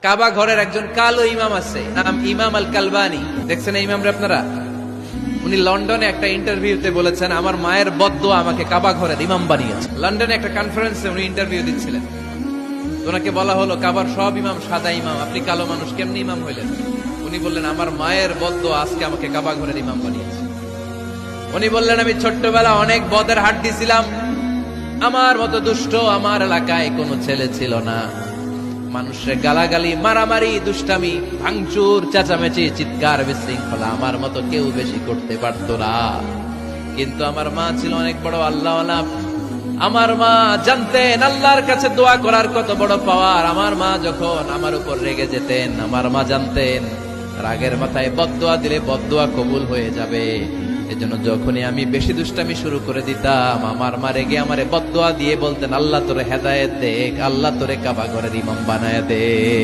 কাবা ঘরের একজন কালো ইমাম আছে, নাম ইমাম আল কালবানি। দেখছেন এই ইমামরে আপনারা? উনি লন্ডনে একটা ইন্টারভিউতে বলেছেন, আমার মায়ের বদদোয়া আমাকে কাবা ঘরের ইমাম বানিয়েছে। লন্ডনে একটা কনফারেন্সে উনি ইন্টারভিউ দিচ্ছিলেন। ওনাকে বলা হলো, কাবার সব ইমাম সাদা ইমাম, আপনি কালো মানুষ, কেমনি ইমাম হইলেন? উনি বললেন, আমার মায়ের বদদোয়া আজকে আমাকে কাবা ঘরের ইমাম বানিয়েছে। উনি বললেন, আমি ছোট্টবেলা অনেক বদের হাট দিছিলাম, আমার মতো দুষ্ট আমার এলাকায় কোনো ছেলে ছিল না। মানুষের গালাগালি, মারামারি, দুষ্টামি, ভাঙচুর, চেঁচামেচি, চিৎকার, বিশৃঙ্খলা আমার মতো কেউ বেশি করতে পারতো না। কিন্তু আমার মা ছিল অনেক বড় আল্লাহওয়ালা। আমার মা জানতেন আল্লাহর কাছে দোয়া করার কত বড় পাওয়ার। আমার মা যখন আমার উপর রেগে যেতেন, আমার মা জানতেন রাগের মাথায় বদদোয়া দিলে বদদোয়া কবুল হয়ে যাবে। এজন্য যখনই আমি বেশি দুষ্টামি শুরু করে দিতাম, আমার মা রেগে আমারে বদদোয়া দিয়ে বলতেন, আল্লাহ তোরে হেদায়েত দে, আল্লাহ তোরে কাবা ঘরের ইমাম বানায় দে।